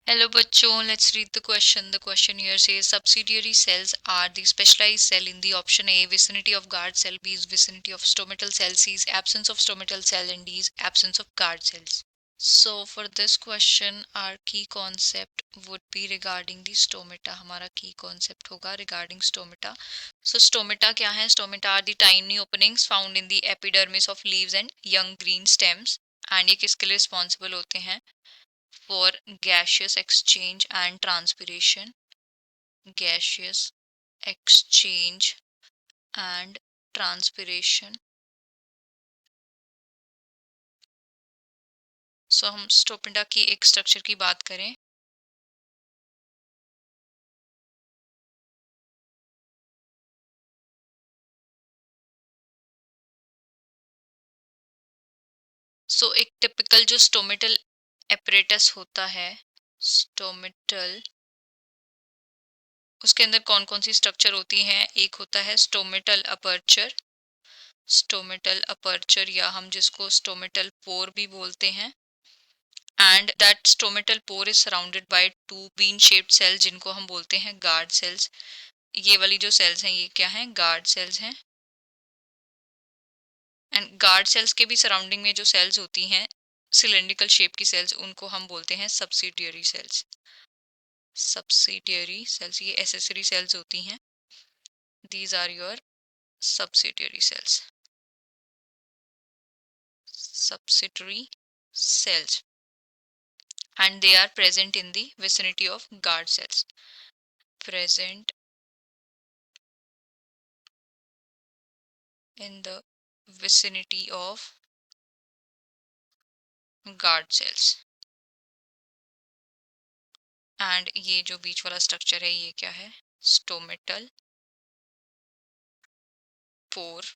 Hello बच्चों, let's read the question. The question here says subsidiary cells are the specialized cell in the option A vicinity of guard cell, B is vicinity of stomatal cell, C is absence of stomatal cell, and D is absence of guard cells. So for this question our key concept would be regarding the stomata. हमारा key concept होगा regarding stomata. So stomata क्या है? Stomata are the tiny openings found in the epidermis of leaves and young green stems. And ये किसके लिए responsible होते हैं? For gaseous exchange and transpiration, gaseous exchange and transpiration. सो हम स्टोपिंडा की एक स्ट्रक्चर की बात करें सो एक टिपिकल जो स्टोमेटल एपरेटस होता है स्टोमेटल उसके अंदर कौन कौन सी स्ट्रक्चर होती हैं एक होता है स्टोमेटल अपर्चर या हम जिसको स्टोमेटल पोर भी बोलते हैं and that stomatal pore is surrounded by two bean shaped cells जिनको हम बोलते हैं guard cells. ये वाली जो cells हैं ये क्या हैं guard cells हैं and guard cells के भी surrounding में जो cells होती हैं cylindrical shape की cells उनको हम बोलते हैं subsidiary cells. subsidiary cells ये accessory cells होती हैं. These are your subsidiary cells. Subsidiary cells and they are present in the vicinity of guard cells. Present in the vicinity of guard cells. And ये जो बीच वाला structure है ये क्या है stomatal pore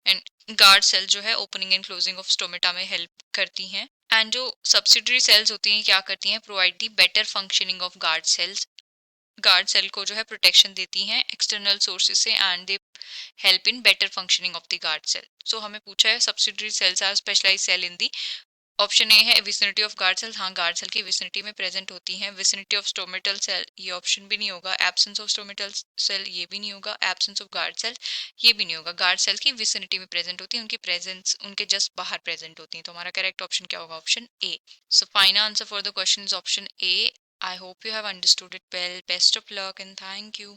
and guard cell जो है opening and closing of stomata में हेल्प करती हैं एंड जो सब्सिडरी सेल्स होती हैं क्या करती हैं provide the better functioning of guard cell को जो है प्रोटेक्शन देती हैं एक्सटर्नल सोर्सेज से and they help in better functioning of the guard cell. So हमें पूछा है subsidiary cells are specialised cell in the option A है विसिनिटी ऑफ गार्ड सेल. हाँ गार्ड सेल की विसिनिटी में प्रेजेंट होती हैं. विसिनिटी ऑफ स्टोमेटल सेल ये ऑप्शन भी नहीं होगा. एब्सेंस ऑफ स्टोमेटल सेल ये भी नहीं होगा. एब्सेंस ऑफ गार्ड सेल ये भी नहीं होगा. गार्ड सेल की विसिनिटी में प्रेजेंट होती है उनकी प्रेजेंस उनके जस्ट बाहर प्रेजेंट होती है. तो हमारा करेक्ट ऑप्शन क्या होगा option A. So final answer for the question is option A. I hope you have understood it well. Best of luck and thank you.